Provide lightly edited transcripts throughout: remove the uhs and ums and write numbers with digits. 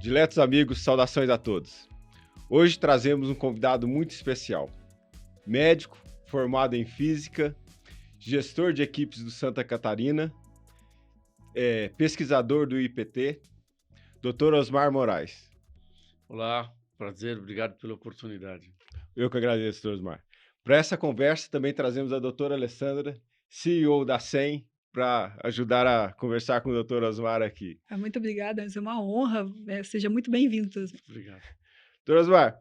Diletos amigos, saudações a todos. Hoje trazemos um convidado muito especial. Médico, formado em física, gestor de equipes do Santa Catarina, pesquisador do IPT, Dr. Osmar Moraes. Olá, prazer, obrigado pela oportunidade. Eu que agradeço, Dr. Osmar. Para essa conversa também trazemos a doutora Alessandra, CEO da SEM, para ajudar a conversar com o Dr. Osmar aqui. Muito obrigada, é uma honra. Seja muito bem-vindo. Obrigado. Dr. Osmar,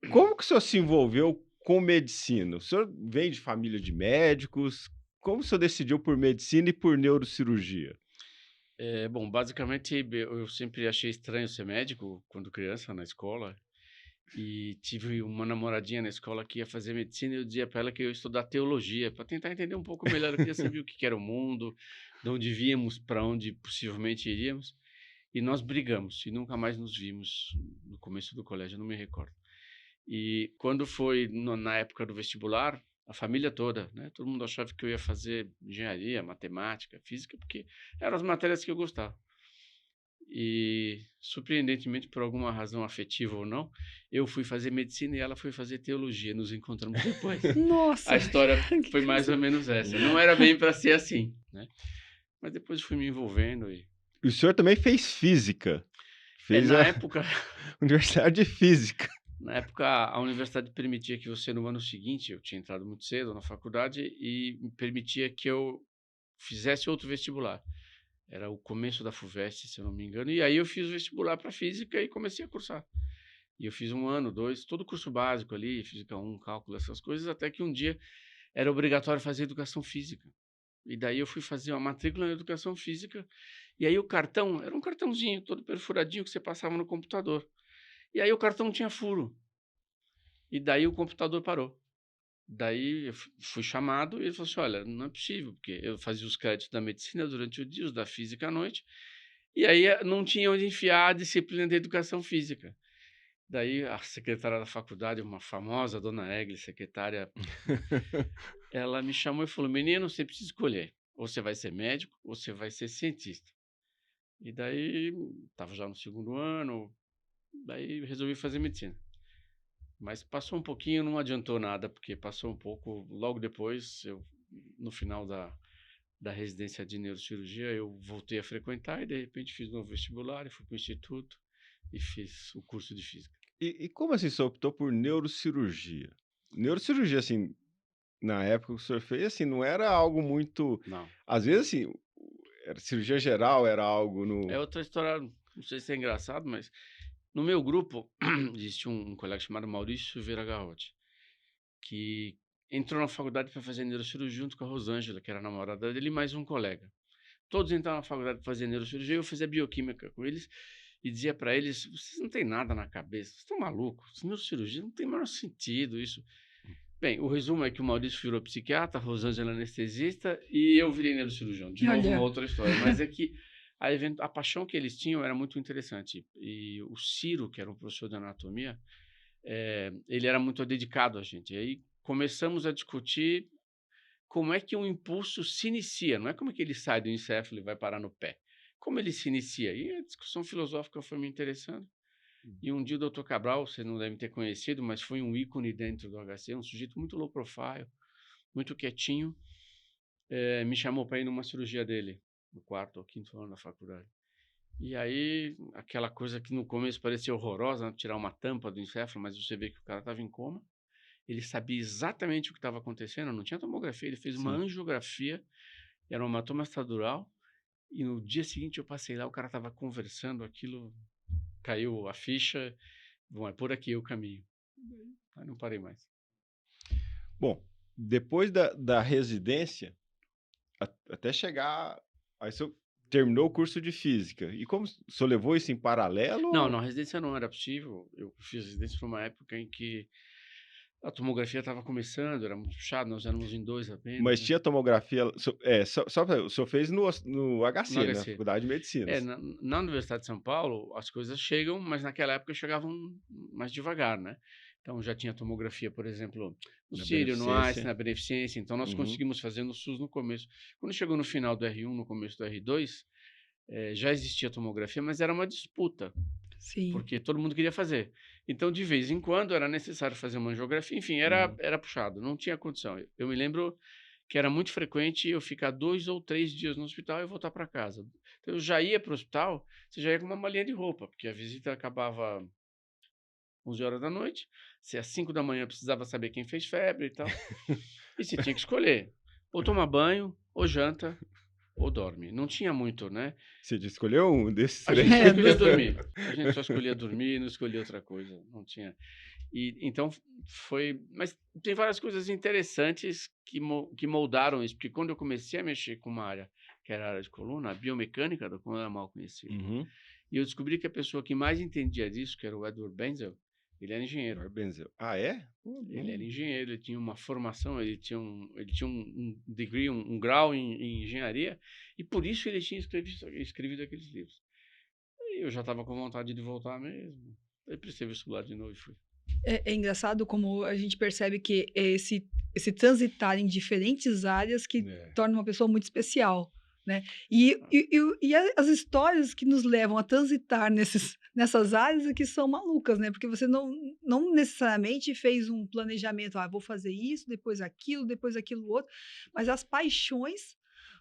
como que o senhor se envolveu com medicina? O senhor vem de família de médicos? Como o senhor decidiu por medicina e por neurocirurgia? Bom, basicamente eu sempre achei estranho ser médico quando criança na escola e tive uma namoradinha na escola que ia fazer medicina e eu dizia para ela que eu ia estudar teologia para tentar entender um pouco melhor. Eu queria saber o que era o mundo, de onde víamos, para onde possivelmente iríamos. E nós brigamos e nunca mais nos vimos no começo do colégio, eu não me recordo. E quando foi na época do vestibular, a família toda, né? Todo mundo achava que eu ia fazer engenharia, matemática, física, porque eram as matérias que eu gostava. E, surpreendentemente, por alguma razão afetiva ou não, eu fui fazer medicina e ela foi fazer teologia. Nos encontramos depois. Nossa! A história foi mais ou menos essa. Não era bem para ser assim, né? Mas depois fui me envolvendo e... O senhor também fez física. Fez na época... Universidade de Física. Na época, a universidade permitia que você, no ano seguinte, eu tinha entrado muito cedo na faculdade, e permitia que eu fizesse outro vestibular. Era o começo da FUVEST, se eu não me engano, e aí eu fiz o vestibular para Física e comecei a cursar. E eu fiz 1 ano, 2, todo o curso básico ali, Física 1, cálculo, essas coisas, até que um dia era obrigatório fazer Educação Física. E daí eu fui fazer uma matrícula na Educação Física, e aí o cartão, era um cartãozinho todo perfuradinho que você passava no computador. E aí o cartão tinha furo. E daí o computador parou. Daí eu fui chamado e ele falou assim, olha, não é possível, porque eu fazia os créditos da medicina durante o dia, os da física à noite, e aí não tinha onde enfiar a disciplina de educação física. Daí a secretária da faculdade, uma famosa dona Egli, secretária, ela me chamou e falou, menino, você precisa escolher, ou você vai ser médico, ou você vai ser cientista. E daí, estava já no 2º ano, daí resolvi fazer medicina. Mas passou um pouquinho, não adiantou nada, porque passou um pouco, logo depois, no final da residência de neurocirurgia, eu voltei a frequentar e, de repente, fiz novo vestibular e fui para o instituto e fiz o curso de física. E como assim você optou por neurocirurgia? Neurocirurgia, assim, na época que o senhor fez, assim, não era algo muito... Não. Às vezes, assim, era cirurgia geral, era algo no... É outra história, não sei se é engraçado, mas no meu grupo existia um colega chamado Maurício Silveira Garrote, que entrou na faculdade para fazer neurocirurgia junto com a Rosângela, que era a namorada dele, e mais um colega. Todos entraram na faculdade para fazer neurocirurgia, eu fazia bioquímica com eles e dizia para eles, vocês não têm nada na cabeça, vocês estão malucos, neurocirurgia não tem o menor sentido isso. Bem, o resumo é que o Maurício virou psiquiatra, a Rosângela anestesista e eu virei neurocirurgião. De novo, uma outra história, mas é que a paixão que eles tinham era muito interessante. E o Ciro, que era um professor de anatomia, ele era muito dedicado a gente. E aí começamos a discutir como é que um impulso se inicia, não é como é que ele sai do encéfalo e vai parar no pé. Como ele se inicia? E a discussão filosófica foi me interessando. E um dia o Dr. Cabral, você não deve ter conhecido, mas foi um ícone dentro do HC, um sujeito muito low profile, muito quietinho, me chamou para ir numa cirurgia dele, no 4º ou 5º ano da faculdade. E aí, aquela coisa que no começo parecia horrorosa, né? Tirar uma tampa do encéfalo, mas você vê que o cara estava em coma. Ele sabia exatamente o que estava acontecendo, não tinha tomografia, ele fez uma angiografia, era uma hematoma dural, e no dia seguinte eu passei lá, o cara estava conversando, aquilo caiu a ficha, bom, é por aqui o caminho. Aí não parei mais. Bom, depois da residência, até chegar... Aí o senhor terminou o curso de física. E como o senhor levou isso em paralelo? Não, a residência não era possível. Eu fiz residência numa época em que a tomografia estava começando, era muito puxado, nós éramos em 2 apenas. Mas né? tinha tomografia... Só para o senhor fez no HC, No né? HC. Faculdade de Medicina. Na Universidade de São Paulo, as coisas chegam, mas naquela época chegavam mais devagar, né? Então, já tinha tomografia, por exemplo, no Sírio, no Einstein, na Beneficência. Então, nós conseguimos fazer no SUS no começo. Quando chegou no final do R1, no começo do R2, já existia tomografia, mas era uma disputa, Sim. porque todo mundo queria fazer. Então, de vez em quando, era necessário fazer uma angiografia. Enfim, era puxado, não tinha condição. Eu me lembro que era muito frequente eu ficar 2 ou 3 dias no hospital e voltar para casa. Então, eu já ia para o hospital, você já ia com uma malinha de roupa, porque a visita acabava 11 horas da noite, se às 5 da manhã precisava saber quem fez febre e tal, e você tinha que escolher, ou toma banho, ou janta, ou dorme. Não tinha muito, né? Você escolheu um desses A três? gente só escolhia dormir. A gente só escolhia dormir, não escolhia outra coisa. Não tinha. E então foi. Mas tem várias coisas interessantes que moldaram isso, porque quando eu comecei a mexer com uma área que era a área de coluna, a biomecânica da coluna era mal conhecida. Uhum. E eu descobri que a pessoa que mais entendia disso, que era o Edward Benzel, ele era engenheiro. Benzel. Ah, é? Ele era engenheiro, ele tinha uma formação, ele tinha um degree, um grau em engenharia, e por isso ele tinha escrevido aqueles livros. E eu já estava com vontade de voltar mesmo. Aí prestei vestibular de novo e fui. É engraçado como a gente percebe que é esse transitar em diferentes áreas que torna uma pessoa muito especial, né? E as histórias que nos levam a transitar nessas áreas é que são malucas, né? Porque você não necessariamente fez um planejamento, vou fazer isso, depois aquilo outro, mas as paixões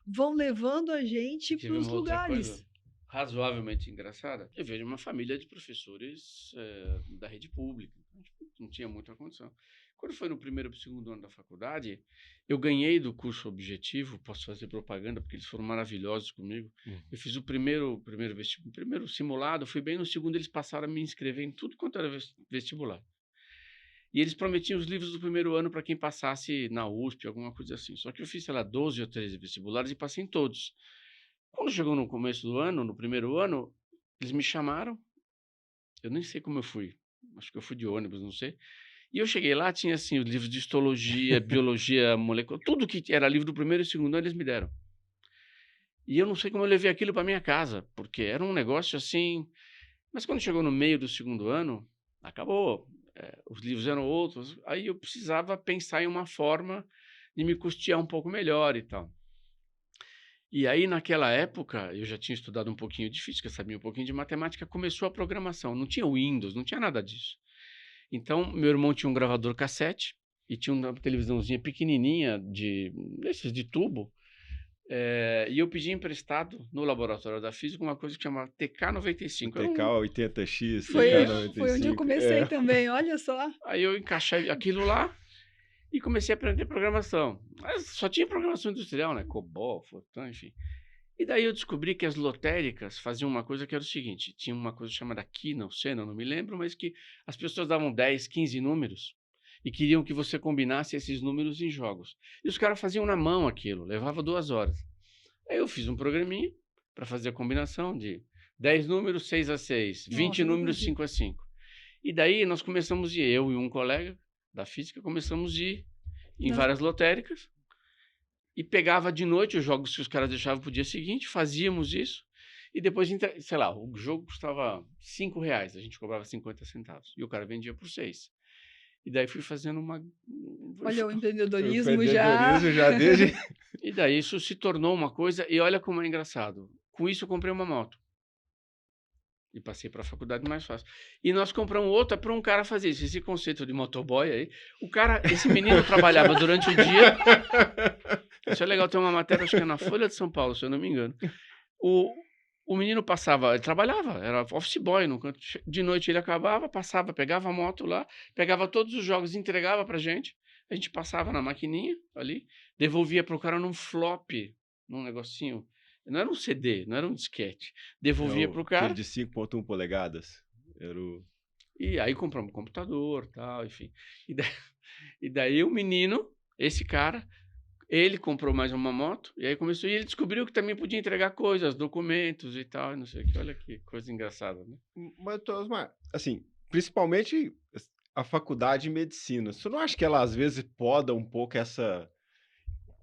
vão levando a gente Tive para os uma outra lugares. coisa razoavelmente engraçada. Eu vejo uma família de professores da rede pública. Não tinha muita condição. Quando foi no primeiro para o segundo ano da faculdade, eu ganhei do curso objetivo, posso fazer propaganda, porque eles foram maravilhosos comigo. Eu fiz o primeiro simulado, fui bem, no segundo eles passaram a me inscrever em tudo quanto era vestibular. E eles prometiam os livros do primeiro ano para quem passasse na USP, alguma coisa assim. Só que eu fiz, sei lá, 12 ou 13 vestibulares e passei em todos. Quando chegou no começo do ano, no primeiro ano, eles me chamaram, eu nem sei como eu fui, acho que eu fui de ônibus, não sei. E eu cheguei lá, tinha assim, os livros de histologia, biologia molecular, tudo que era livro do primeiro e segundo ano eles me deram. E eu não sei como eu levei aquilo para minha casa, porque era um negócio assim... Mas quando chegou no meio do segundo ano, acabou. Os livros eram outros, aí eu precisava pensar em uma forma de me custear um pouco melhor e tal. E aí, naquela época, eu já tinha estudado um pouquinho de física, sabia um pouquinho de matemática, começou a programação. Não tinha Windows, não tinha nada disso. Então, meu irmão tinha um gravador cassete e tinha uma televisãozinha pequenininha, desses de tubo, e eu pedi emprestado no laboratório da física uma coisa que chama TK95. TK80X, Foi onde eu comecei também, olha só. Aí eu encaixei aquilo lá e comecei a aprender programação. Mas só tinha programação industrial, né? COBOL, Fortran, enfim. E daí eu descobri que as lotéricas faziam uma coisa que era o seguinte, tinha uma coisa chamada Quina ou Sena, não me lembro, mas que as pessoas davam 10, 15 números e queriam que você combinasse esses números em jogos. E os caras faziam na mão aquilo, levava 2 horas. Aí eu fiz um programinha para fazer a combinação de 10 números, 6 a 6, 20 números, 5 a 5. E daí nós começamos a ir, eu e um colega da física, começamos a ir em várias lotéricas e pegava de noite os jogos que os caras deixavam para o dia seguinte, fazíamos isso e depois, sei lá, o jogo custava R$5, a gente cobrava 50 centavos e o cara vendia por 6. E daí fui fazendo uma... Olha o empreendedorismo, já desde... E daí isso se tornou uma coisa, e olha como é engraçado. Com isso eu comprei uma moto. E passei para a faculdade mais fácil. E nós compramos outra para um cara fazer isso. Esse conceito de motoboy aí. Esse menino trabalhava durante o dia. Isso é legal, tem uma matéria, acho que é na Folha de São Paulo, se eu não me engano. O menino passava, ele trabalhava, era office boy no canto. De noite ele acabava, passava, pegava a moto lá, pegava todos os jogos, entregava pra gente. A gente passava na maquininha ali, devolvia pro cara num flop, num negocinho. Não era um CD, não era um disquete. Devolvia pro cara. De 5,1 polegadas. E aí compramos um computador, tal, enfim. E daí o menino, esse cara, ele comprou mais uma moto, e aí começou, e ele descobriu que também podia entregar coisas, documentos e tal, não sei o que. Olha que coisa engraçada, né? Mas, Osmar, assim, principalmente a faculdade de medicina, você não acha que ela às vezes poda um pouco essa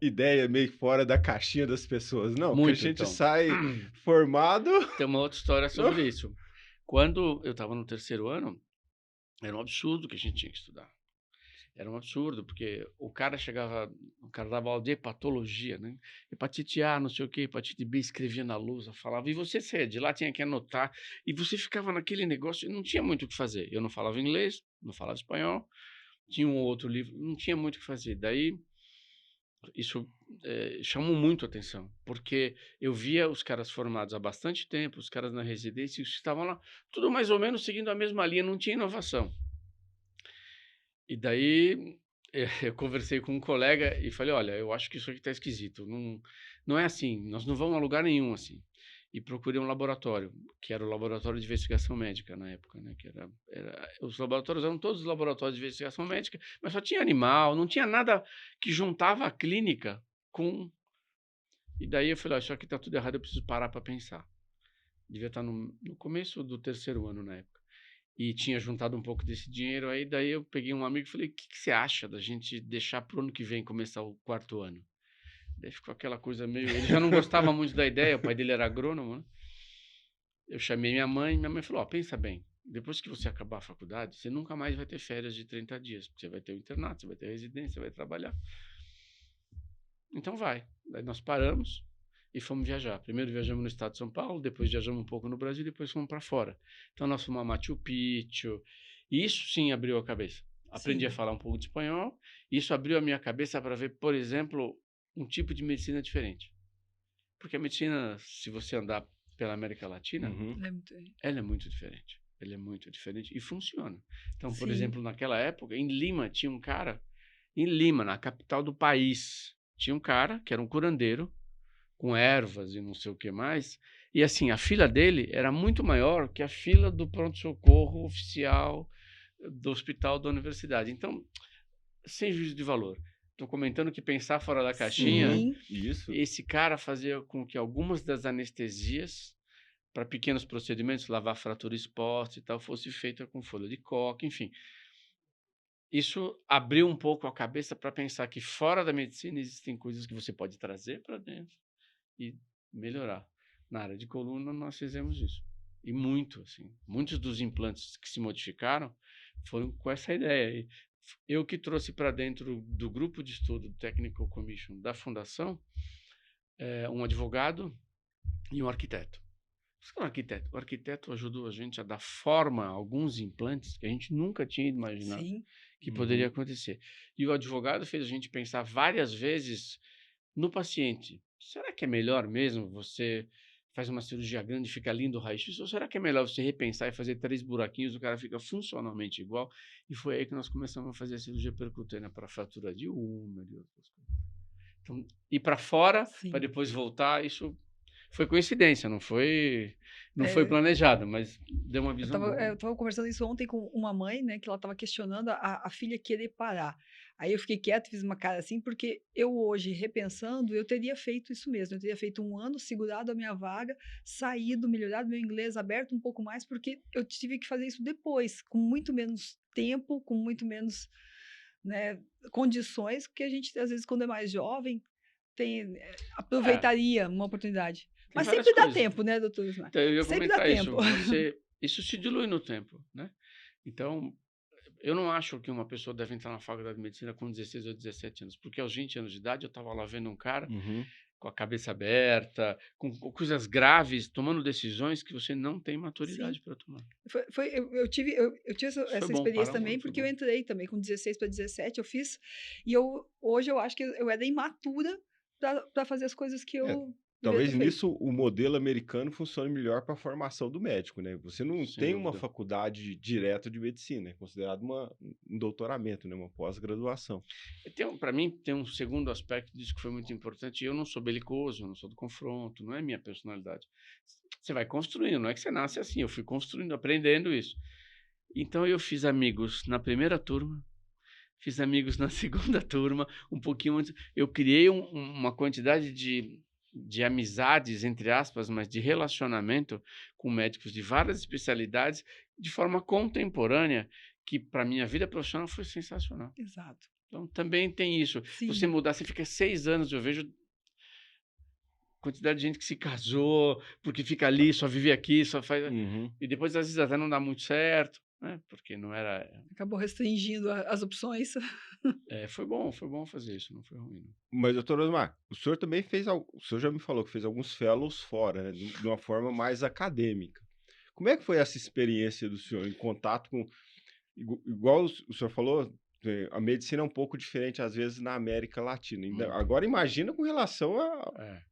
ideia meio fora da caixinha das pessoas, não? Muito, porque a gente então. sai formado... Tem uma outra história sobre isso. Quando eu estava no terceiro ano, era um absurdo que a gente tinha que estudar. Era um absurdo, porque o cara dava aula de hepatologia, né? Hepatite A, não sei o quê, hepatite B, escrevia na lousa, falava, e você saía de lá, tinha que anotar, e você ficava naquele negócio, e não tinha muito o que fazer. Eu não falava inglês, não falava espanhol, tinha um outro livro, não tinha muito o que fazer. Daí, isso chamou muito a atenção, porque eu via os caras formados há bastante tempo, os caras na residência, os que estavam lá, tudo mais ou menos seguindo a mesma linha, não tinha inovação. E daí eu conversei com um colega e falei, olha, eu acho que isso aqui está esquisito, não é assim, nós não vamos a lugar nenhum assim. E procurei um laboratório, que era o laboratório de investigação médica na época, né? Que os laboratórios eram todos laboratórios de investigação médica, mas só tinha animal, não tinha nada que juntava a clínica com... E daí eu falei, isso aqui está tudo errado, eu preciso parar para pensar. Devia estar no começo do 3º ano na época. E tinha juntado um pouco desse dinheiro aí, daí eu peguei um amigo e falei, o que você acha da gente deixar pro ano que vem começar o 4º ano? Daí ficou aquela coisa meio... Ele já não gostava muito da ideia, o pai dele era agrônomo, né? Eu chamei minha mãe falou, pensa bem, depois que você acabar a faculdade, você nunca mais vai ter férias de 30 dias, porque você vai ter o internato, você vai ter a residência, você vai trabalhar. Então vai. Daí nós paramos e fomos viajar. Primeiro viajamos no estado de São Paulo, depois viajamos um pouco no Brasil, depois fomos para fora. Então nós fomos a Machu Picchu, e isso sim abriu a cabeça. Aprendi a falar um pouco de espanhol, e isso abriu a minha cabeça para ver, por exemplo, um tipo de medicina diferente. Porque a medicina, se você andar pela América Latina, ela é muito diferente. Ela é muito diferente e funciona. Então, por exemplo, naquela época, em Lima, tinha um cara, na capital do país, tinha um cara que era um curandeiro, com ervas e não sei o que mais, e assim, a fila dele era muito maior que a fila do pronto-socorro oficial do hospital da universidade. Então, sem juízo de valor. Estou comentando que pensar fora da caixinha, isso. Esse cara fazia com que algumas das anestesias para pequenos procedimentos, lavar fratura exposta e tal, fosse feita com folha de coca, enfim. Isso abriu um pouco a cabeça para pensar que fora da medicina existem coisas que você pode trazer para dentro e melhorar. Na área de coluna, nós fizemos isso. E muito, assim. Muitos dos implantes que se modificaram foram com essa ideia. E eu que trouxe para dentro do grupo de estudo do Technical Commission da Fundação um advogado e um arquiteto. O arquiteto ajudou a gente a dar forma a alguns implantes que a gente nunca tinha imaginado que poderia acontecer. E o advogado fez a gente pensar várias vezes no paciente. Será que é melhor mesmo você faz uma cirurgia grande e fica lindo o raio-x? Ou será que é melhor você repensar e fazer 3 buraquinhos, o cara fica funcionalmente igual? E foi aí que nós começamos a fazer a cirurgia percutânea para fratura de úmero e outras coisas. Então, ir para fora, para depois voltar, isso foi coincidência, não foi planejado, mas deu uma visão boa. Eu estava conversando isso ontem com uma mãe, né, que ela estava questionando a filha querer parar. Aí eu fiquei quieta, fiz uma cara assim, porque eu hoje, repensando, eu teria feito isso mesmo. Eu teria feito 1 ano, segurado a minha vaga, saído, melhorado meu inglês, aberto um pouco mais, porque eu tive que fazer isso depois, com muito menos tempo, com muito menos, né, condições, que a gente, às vezes, quando é mais jovem, aproveitaria uma oportunidade. Mas sempre dá tempo, né, doutor Ismar? Então, eu ia sempre comentar dá isso. tempo. Isso se dilui no tempo, né? Então, eu não acho que uma pessoa deve entrar na faculdade de medicina com 16 ou 17 anos, porque aos 20 anos de idade eu estava lá vendo um cara com a cabeça aberta, com coisas graves, tomando decisões que você não tem maturidade para tomar. Eu tive essa experiência também, porque eu entrei também com 16 para 17, eu fiz, e hoje eu acho que eu era imatura para fazer as coisas que eu... Talvez nisso o modelo americano funcione melhor para a formação do médico, né? Você não tem uma faculdade direta de medicina, é considerado um doutoramento, né? Uma pós-graduação. Para mim, tem um segundo aspecto disso que foi muito importante. Eu não sou belicoso, eu não sou do confronto, não é minha personalidade. Você vai construindo, não é que você nasce assim. Eu fui construindo, aprendendo isso. Então, eu fiz amigos na primeira turma, fiz amigos na segunda turma, um pouquinho antes. Eu criei uma quantidade de amizades, entre aspas, mas de relacionamento com médicos de várias especialidades de forma contemporânea, que para minha vida profissional foi sensacional. Exato. Então, também tem isso. Você mudar, você fica 6 anos, eu vejo quantidade de gente que se casou, porque fica ali, só vive aqui, só faz... E depois, às vezes, até não dá muito certo. né? Porque não era... Acabou restringindo as opções. Foi bom fazer isso, não foi ruim. Não. Mas, doutor Osmar, o senhor também fez, o senhor já me falou que fez alguns fellows fora, né, de uma forma mais acadêmica. Como é que foi essa experiência do senhor em contato com, igual o senhor falou, a medicina é um pouco diferente às vezes na América Latina. Agora imagina com relação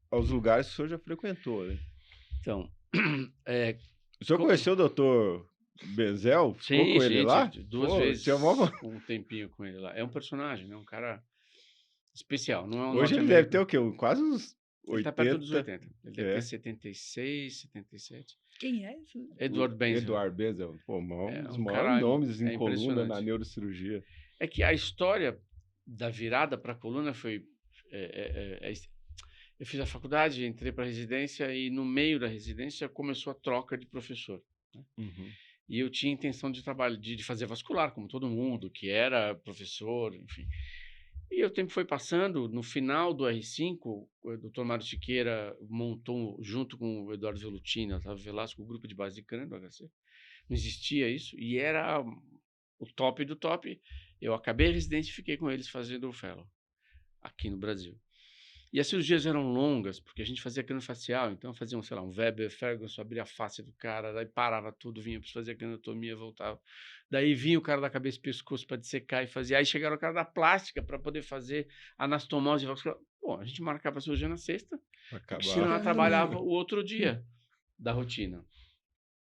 aos lugares que o senhor já frequentou, né? Então, o senhor conheceu o doutor Benzel? Ficou com ele lá? Duas vezes, um tempinho com ele lá. É um personagem, né? Um cara especial. Não é um Hoje ele deve ter o quê? Quase uns 80. Ele tá perto dos 80. Ele deve ter 76, 77. Quem é esse? Edward Benzel. Edward Benzel. Pô, um dos maiores nomes em coluna na neurocirurgia. É que a história da virada para a coluna foi... eu fiz a faculdade, entrei para a residência e no meio da residência começou a troca de professor. Né? Uhum. E eu tinha intenção de trabalhar, de fazer vascular, como todo mundo, que era professor, enfim. E o tempo foi passando. No final do R5, o Dr. Mário Siqueira montou, junto com o Eduardo Velutini, Otávio Velasco, o grupo de base de crânio do HC. Não existia isso. E era o top do top. Eu acabei a residência e fiquei com eles fazendo o fellow aqui no Brasil. E as cirurgias eram longas, porque a gente fazia craniofacial, então fazia, sei lá, um Weber, Ferguson, abria a face do cara, daí parava tudo, vinha para fazer a craniotomia, voltava. Daí vinha o cara da cabeça e pescoço para dissecar e fazia. Aí chegaram o cara da plástica para poder fazer anastomose vascular. Bom, a gente marcava a cirurgia na sexta, porque senão ela trabalhava o outro dia da rotina.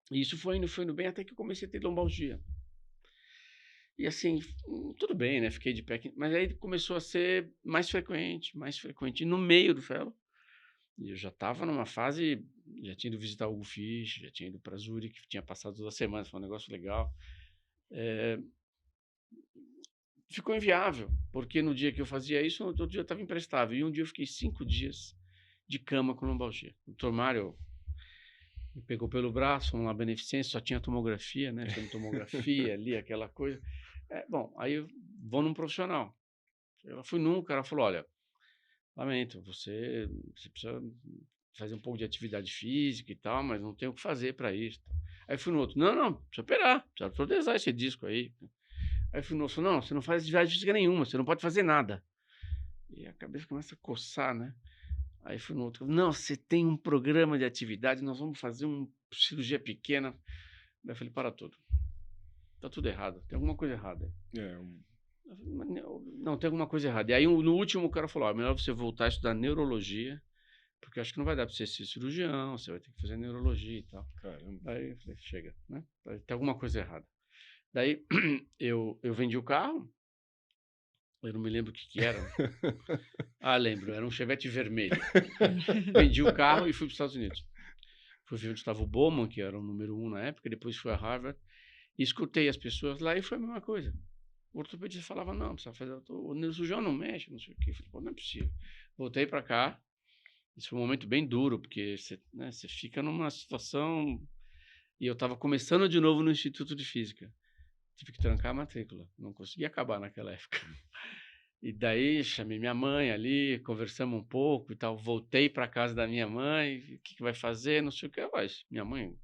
E isso foi indo bem até que eu comecei a ter lombalgia. E assim, tudo bem, né? Fiquei de pé aqui. Mas aí começou a ser mais frequente. E no meio do fellow, eu já estava numa fase, já tinha ido visitar o Hugo Fisch, já tinha ido para Zurich, tinha passado 2 semanas, foi um negócio legal. Ficou inviável, porque no dia que eu fazia isso, no outro dia eu estava imprestável. E um dia eu fiquei 5 dias de cama com lombalgia. O Dr. Mário me pegou pelo braço, fomos lá à beneficência, só tinha tomografia, né? Tinha tomografia ali, aquela coisa. Bom, aí eu vou num profissional. Eu fui num, o cara falou, olha, lamento, você precisa fazer um pouco de atividade física e tal, mas não tem o que fazer para isso. Aí fui no outro, não, precisa operar, precisa protesar esse disco aí. Aí fui no outro, não, você não faz atividade física nenhuma, você não pode fazer nada. E a cabeça começa a coçar, né? Aí fui no outro, não, você tem um programa de atividade, nós vamos fazer uma cirurgia pequena. Aí eu falei, para tudo. Tá tudo errado, tem alguma coisa errada. Não, tem alguma coisa errada. E aí no último o cara falou, melhor você voltar a estudar neurologia, porque eu acho que não vai dar para você ser cirurgião, você vai ter que fazer neurologia e tal. Caramba. Aí eu falei, chega, né? Tem alguma coisa errada. Daí eu vendi o carro, eu não me lembro o que era. Lembro, era um Chevette vermelho. Vendi o carro e fui para os Estados Unidos. Fui ver onde estava o Bowman, que era o número 1 na época, depois fui a Harvard, e escutei as pessoas lá e foi a mesma coisa. O ortopedista falava, não, precisa fazer, o neurocirurgião não mexe, não sei o quê. Eu falei, pô, não é possível. Voltei para cá, isso foi um momento bem duro, porque você fica numa situação... E eu estava começando de novo no Instituto de Física. Tive que trancar a matrícula, não consegui acabar naquela época. E daí chamei minha mãe ali, conversamos um pouco e tal. Voltei para casa da minha mãe, o que vai fazer, não sei o que. Minha mãe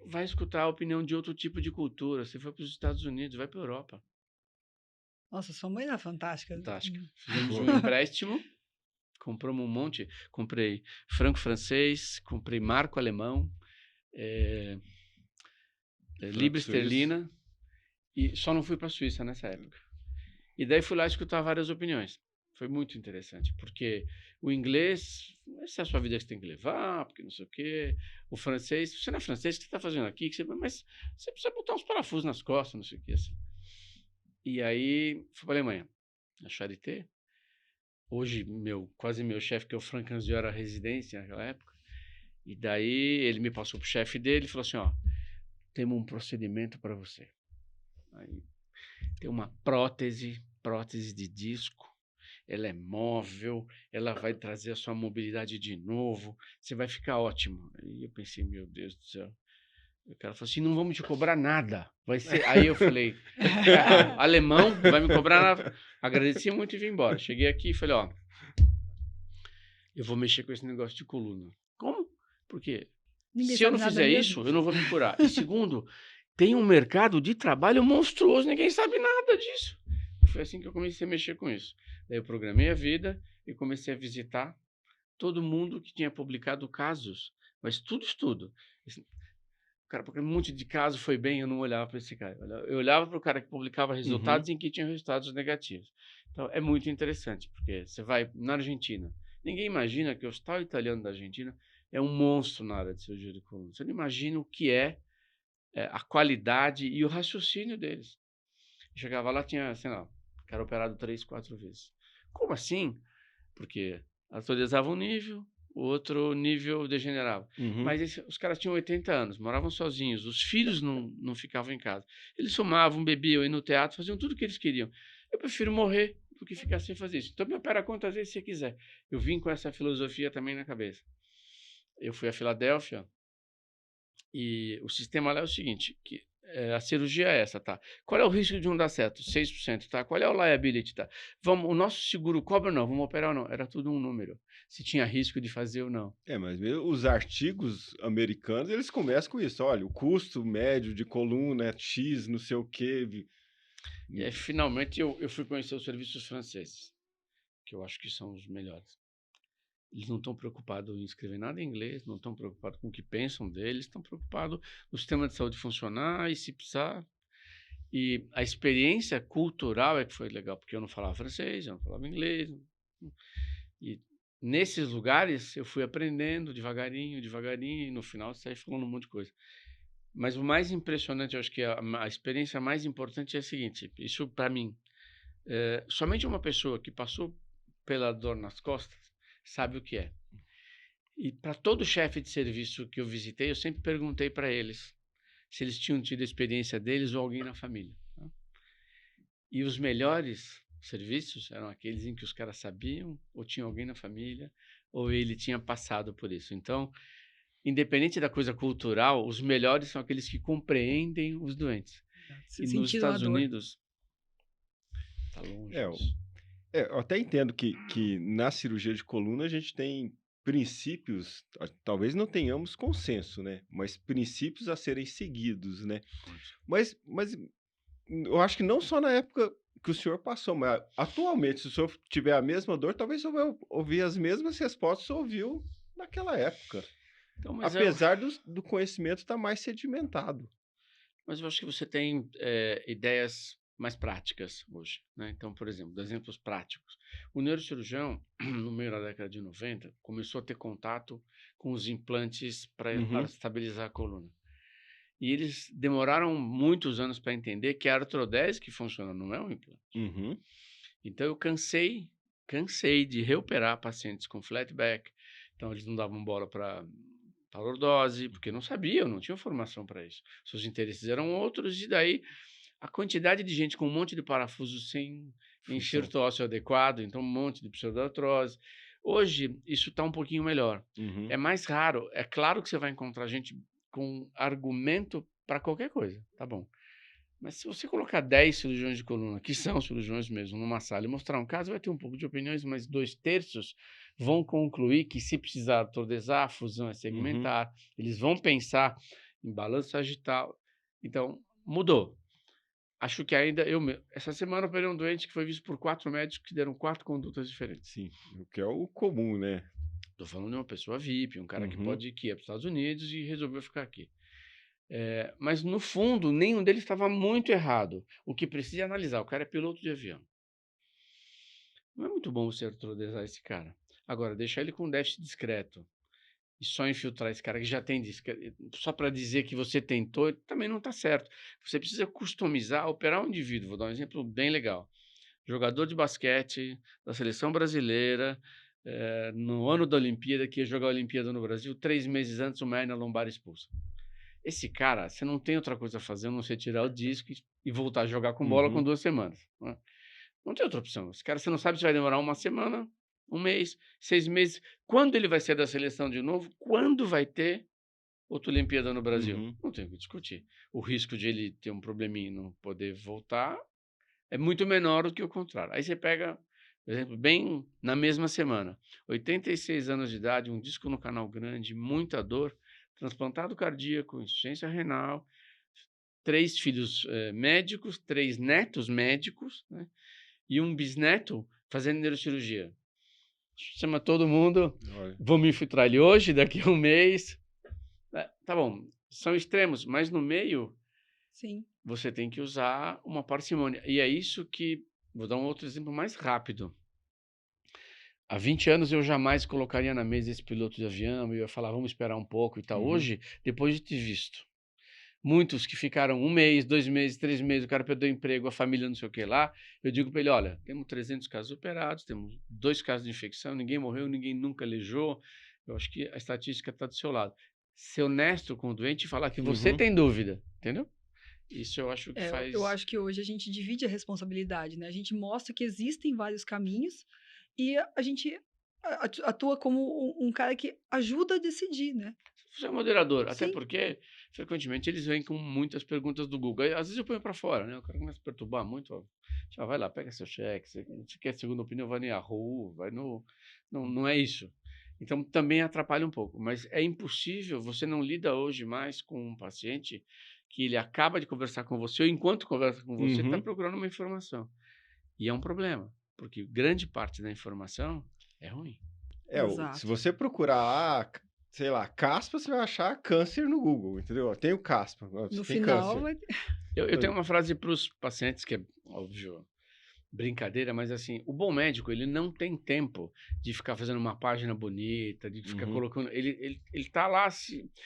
vai escutar a opinião de outro tipo de cultura. Você foi para os Estados Unidos, vai para a Europa. Nossa, sua mãe era fantástica. Fantástica. Fizemos um empréstimo, compramos um monte. Comprei franco francês, comprei marco alemão, libra esterlina, e só não fui para a Suíça nessa época. E daí fui lá escutar várias opiniões. Foi muito interessante, porque o inglês, essa é a sua vida que você tem que levar, porque não sei o quê. O francês, você não é francês, o que você está fazendo aqui? Mas você precisa botar uns parafusos nas costas, não sei o quê. Assim. E aí fui para a Alemanha, na Charité. Hoje, quase meu chefe, que é o Frank Anzio, era residência naquela época. E daí ele me passou para o chefe dele e falou assim, temos um procedimento para você. Aí tem uma prótese de disco, ela é móvel, ela vai trazer a sua mobilidade de novo, você vai ficar ótimo. Aí eu pensei, meu Deus do céu. O cara falou assim, não vamos te cobrar nada. Vai ser... Aí eu falei, alemão, não vai me cobrar nada. Agradeci muito e vim embora. Cheguei aqui e falei, eu vou mexer com esse negócio de coluna. Como? Por quê? Ninguém Se eu sabe não nada fizer mesmo. isso, eu não vou me curar. E segundo, tem um mercado de trabalho monstruoso, ninguém sabe nada disso. Foi assim que eu comecei a mexer com isso. Daí eu programei a vida e comecei a visitar todo mundo que tinha publicado casos, mas tudo estudo. Cara, porque um monte de caso foi bem, eu não olhava para esse cara. Eu olhava para o cara que publicava resultados em que tinha resultados negativos. Então, é muito interessante, porque você vai na Argentina. Ninguém imagina que o Hospital Italiano da Argentina é um monstro na área de cirurgia de coluna. Você não imagina o que é a qualidade e o raciocínio deles. Eu chegava lá, tinha, sei lá, cara operado 3, 4 vezes. Como assim? Porque atualizava um nível, o outro nível degenerava. Mas os caras tinham 80 anos, moravam sozinhos, os filhos não ficavam em casa. Eles fumavam, bebiam, iam no teatro, faziam tudo o que eles queriam. Eu prefiro morrer do que ficar sem fazer isso. Então me opera quantas vezes você quiser. Eu vim com essa filosofia também na cabeça. Eu fui a Filadélfia e o sistema lá é o seguinte, que a cirurgia é essa, tá? Qual é o risco de não dar certo? 6%, tá? Qual é o liability, tá? O nosso seguro cobra ou não? Vamos operar ou não? Era tudo um número. Se tinha risco de fazer ou não. Mas mesmo os artigos americanos, eles começam com isso. Olha, o custo médio de coluna, X, não sei o quê. E aí, finalmente, eu fui conhecer os serviços franceses, que eu acho que são os melhores. Eles não estão preocupados em escrever nada em inglês, não estão preocupados com o que pensam deles, estão preocupados no sistema de saúde funcionar e se precisar. E a experiência cultural é que foi legal, porque eu não falava francês, eu não falava inglês. E nesses lugares eu fui aprendendo devagarinho, e no final saí falando um monte de coisa. Mas o mais impressionante, eu acho que a experiência mais importante é a seguinte, isso para mim, somente uma pessoa que passou pela dor nas costas sabe o que é. E para todo chefe de serviço que eu visitei, eu sempre perguntei para eles se eles tinham tido a experiência deles ou alguém na família. Né? E os melhores serviços eram aqueles em que os caras sabiam, ou tinha alguém na família, ou ele tinha passado por isso. Então, independente da coisa cultural, os melhores são aqueles que compreendem os doentes. E nos Estados Unidos, tá longe isso. Eu até entendo que na cirurgia de coluna a gente tem princípios, talvez não tenhamos consenso, né? Mas princípios a serem seguidos, né? Mas eu acho que não só na época que o senhor passou, mas atualmente, se o senhor tiver a mesma dor, talvez eu vou ouvir as mesmas respostas que o senhor ouviu naquela época. Então, apesar do conhecimento estar mais sedimentado. Mas eu acho que você tem ideias mais práticas hoje, né? Então, por exemplo, exemplos práticos. O neurocirurgião, no meio da década de 90, começou a ter contato com os implantes para estabilizar a coluna. E eles demoraram muitos anos para entender que a artrodese que funciona não é um implante. Então, eu cansei de reoperar pacientes com flat back. Então, eles não davam bola para lordose, porque não sabiam, não tinham formação para isso. Seus interesses eram outros, e daí a quantidade de gente com um monte de parafuso sem enxerto ósseo adequado, então um monte de pseudoartrose. Hoje, isso está um pouquinho melhor. É mais raro. É claro que você vai encontrar gente com argumento para qualquer coisa, tá bom. Mas se você colocar 10 cirurgiões de coluna, que são cirurgiões mesmo, numa sala e mostrar um caso, vai ter um pouco de opiniões, mas 2/3 vão concluir que se precisar artrodesar, a fusão é segmentar. Eles vão pensar em balanço sagital. Então, mudou. Acho que ainda essa semana eu operei um doente que foi visto por 4 médicos que deram 4 condutas diferentes. Sim, o que é o comum, né? Estou falando de uma pessoa VIP, um cara que pode ir aqui para os Estados Unidos e resolveu ficar aqui. Mas, no fundo, nenhum deles estava muito errado. O que precisa é analisar. O cara é piloto de avião. Não é muito bom você artrodesar esse cara. Agora, deixar ele com déficit discreto e só infiltrar esse cara que já tem só para dizer que você tentou, também não está certo. Você precisa customizar, operar um indivíduo. Vou dar um exemplo bem legal. Jogador de basquete da seleção brasileira, no ano da Olimpíada, que ia jogar a Olimpíada no Brasil, 3 meses antes, uma hérnia lombar expulsa. Esse cara, você não tem outra coisa a fazer, a não ser tirar o disco e voltar a jogar com bola com 2 semanas. Né? Não tem outra opção. Esse cara, você não sabe se vai demorar 1 semana, 1 mês, 6 meses. Quando ele vai ser da seleção de novo? Quando vai ter outra Olimpíada no Brasil? Não tem o que discutir. O risco de ele ter um probleminha e não poder voltar é muito menor do que o contrário. Aí você pega, por exemplo, bem na mesma semana, 86 anos de idade, um disco no canal grande, muita dor, transplantado cardíaco, insuficiência renal, 3 filhos médicos, 3 netos médicos, né? E um bisneto fazendo neurocirurgia. Chama todo mundo, vou me infiltrar ele hoje, daqui a um mês. Tá bom, são extremos, mas no meio, Sim. você tem que usar uma parcimônia. E é isso que, vou dar um outro exemplo mais rápido. Há 20 anos eu jamais colocaria na mesa esse piloto de avião, eu ia falar, vamos esperar um pouco e tal. Hoje, depois de ter visto muitos que ficaram 1 mês, 2 meses, 3 meses, o cara perdeu o emprego, a família não sei o que lá, eu digo para ele, olha, temos 300 casos operados, temos 2 casos de infecção, ninguém morreu, ninguém nunca aleijou, eu acho que a estatística está do seu lado. Ser honesto com o doente e falar que você tem dúvida, entendeu? Isso eu acho que faz... Eu acho que hoje a gente divide a responsabilidade, né? A gente mostra que existem vários caminhos e a gente atua como um cara que ajuda a decidir, né? Você é moderador, até Sim. porque, frequentemente, eles vêm com muitas perguntas do Google. Aí, às vezes eu ponho para fora, né? O cara começa a perturbar muito. Ó. Já vai lá, pega seu cheque. Você quer segunda opinião, vai no Yahoo, vai no... Não é isso. Então, também atrapalha um pouco. Mas é impossível, você não lida hoje mais com um paciente que ele acaba de conversar com você, ou enquanto conversa com você, está procurando uma informação. E é um problema, porque grande parte da informação é ruim. Se você procurar, sei lá, caspa, você vai achar câncer no Google, entendeu? Tem o caspa, No tem final, câncer. Eu tenho uma frase para os pacientes que é, óbvio, brincadeira, mas assim, o bom médico, ele não tem tempo de ficar fazendo uma página bonita, de ficar colocando... Ele tá lá,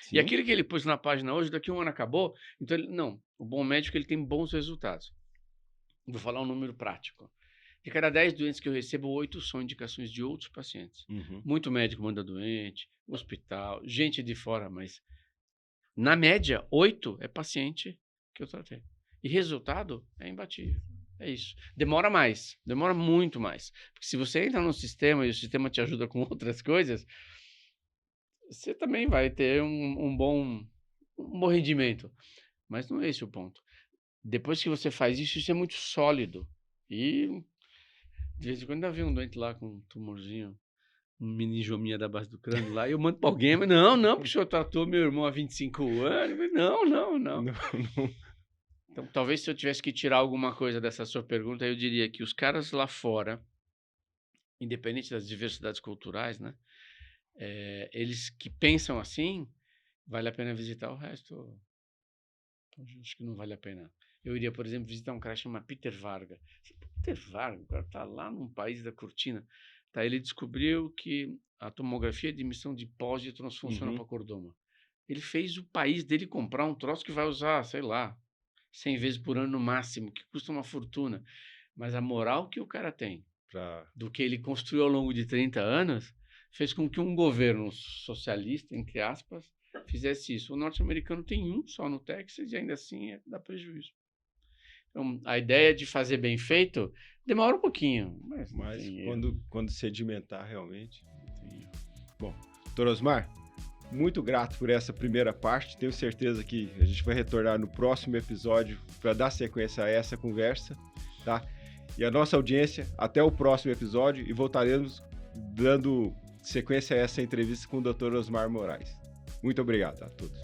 e aquilo que ele pôs na página hoje, daqui a 1 ano acabou, então não, o bom médico, ele tem bons resultados. Vou falar um número prático. De cada 10 doentes que eu recebo, 8 são indicações de outros pacientes. Muito médico manda doente, hospital, gente de fora, mas na média, 8 é paciente que eu tratei. E resultado é imbatível. É isso. Demora mais, demora muito mais. Porque se você entra no sistema e o sistema te ajuda com outras coisas, você também vai ter um bom rendimento. Mas não é esse o ponto. Depois que você faz isso, isso é muito sólido. E de vez em quando ainda vem um doente lá com um tumorzinho, uma meningiomia da base do crânio lá, e eu mando para alguém, mas não, porque o senhor tratou meu irmão há 25 anos. Não. Então, talvez se eu tivesse que tirar alguma coisa dessa sua pergunta, eu diria que os caras lá fora, independente das diversidades culturais, né, eles que pensam assim, vale a pena visitar o resto. Acho que não vale a pena. Eu iria, por exemplo, visitar um cara chamado Peter Varga. Peter Varga, o cara está lá num país da cortina. Tá, ele descobriu que a tomografia de emissão de pósitrons funciona para cordoma. Ele fez o país dele comprar um troço que vai usar, sei lá, 100 vezes por ano no máximo, que custa uma fortuna. Mas a moral que o cara tem, do que ele construiu ao longo de 30 anos, fez com que um governo socialista, entre aspas, fizesse isso. O norte-americano tem um só no Texas e ainda assim dá prejuízo. Então, a ideia de fazer bem feito demora um pouquinho. Mas quando sedimentar realmente... Bom, Dr. Osmar, muito grato por essa primeira parte. Tenho certeza que a gente vai retornar no próximo episódio para dar sequência a essa conversa, tá? E a nossa audiência, até o próximo episódio, e voltaremos dando sequência a essa entrevista com o Dr. Osmar Moraes. Muito obrigado a todos.